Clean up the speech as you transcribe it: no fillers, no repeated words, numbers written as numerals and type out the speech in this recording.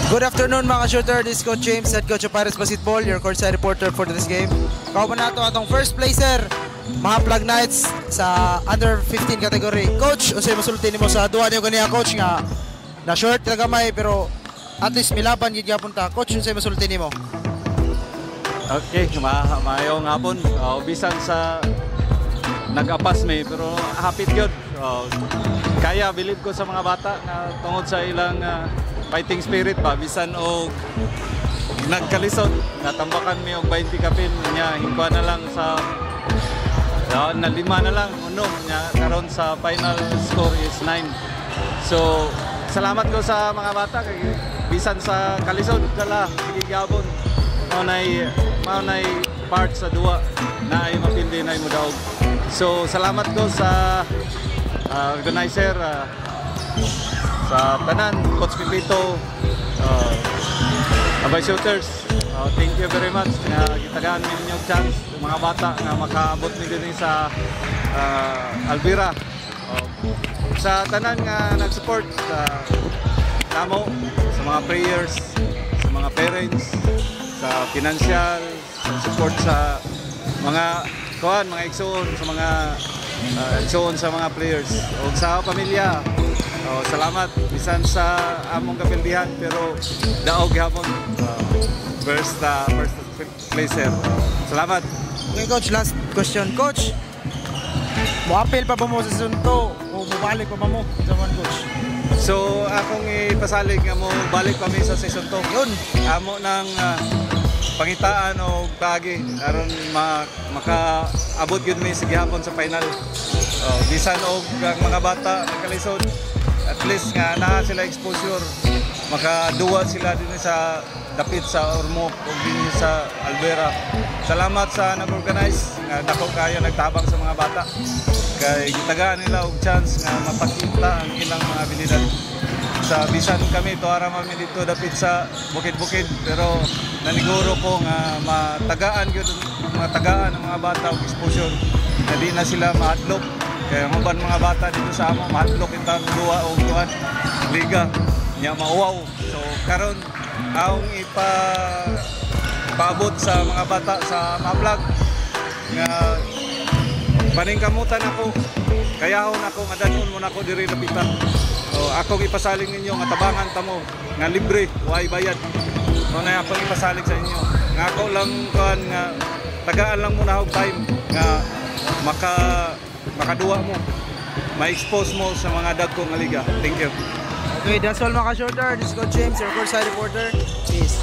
Good afternoon mga shooter, this is Coach James, head coach of Pirates Basketball, your courtside reporter for this game. Kauban nato atong first placer, mga Plug Knights sa under 15 category. Coach, unsay masulti nimo sa duha niyo ganiya coach nga na short na gamay pero at least milaban gid gyapon ta. Coach, unsay masulti nimo? Okay, maayong hapon. Bisan sa nag-apas may pero hapit yun. Kaya bilib ko sa mga bata na tungod sa ilang fighting spirit pa bisan og nagkalisod natambakan mi og 20 kapin nya hingkwa na lang sa na 5 na lang uno nya karon sa final score is 9. So salamat ko sa mga bata kay bisan sa kalisod dala gigabon maunay part sa duwa na ay mapildi na mo daog. So salamat ko sa organizer sa tanan, Coach Pipito, Abay Shooters, thank you very much na gitagaan ninyo chance mga bata na makaabot ni din sa Alvira. Sa tanan nga nag-support sa tamo, sa mga prayers, sa mga parents, sa financial, sa support sa mga mga igsoon, sa mga igsoon sa mga players o sa pamilya. Salamat bisan sa among kapildihan pero daog gihapon first placer. Salamat. Okay coach, last question coach. Mo-appeal pa ba mo sa season 2 o mobalik pa ba mo sa coach? So akong ipasalig nga mo balik kami sa season 2. Yun, amo nang pangitaan o pagi aron makaabot yun mi sa gihapon sa final. Bisan og mga bata nagkalisod at least nga na sila exposure makaduwa sila din sa dapit sa Ormoc o din sa Alvera. Salamat sa nag-organize nga dako kayo nagtabang sa mga bata kay gitagaan nila og chance nga mapakita ang ilang mga abilidad sa bisan kami tuara kami dito dapit sa bukid-bukid pero naniguro ko nga matagaan gyud ang mga bata og exposure na di na sila mahadlok. Kaya maban mga bata dito sa amo mahadlok itang duwa o duhan liga nya mauwaw. So karon aong ipaabot sa mga bata sa Maplag nga paningkamutan ako kayahon ako nga danon mo nako diri lapitan. So akong ipasaling ninyo nga tabangan ta mo nga libre way bayad. So na akong ipasalig sa inyo nga ako lang kan nga tagaan lang muna og time nga makaduwa mo, ma-expose mo sa mga dagkong nga liga. Thank you. Okay, that's all mga shooter. This is Coach James, your courtside reporter. Peace.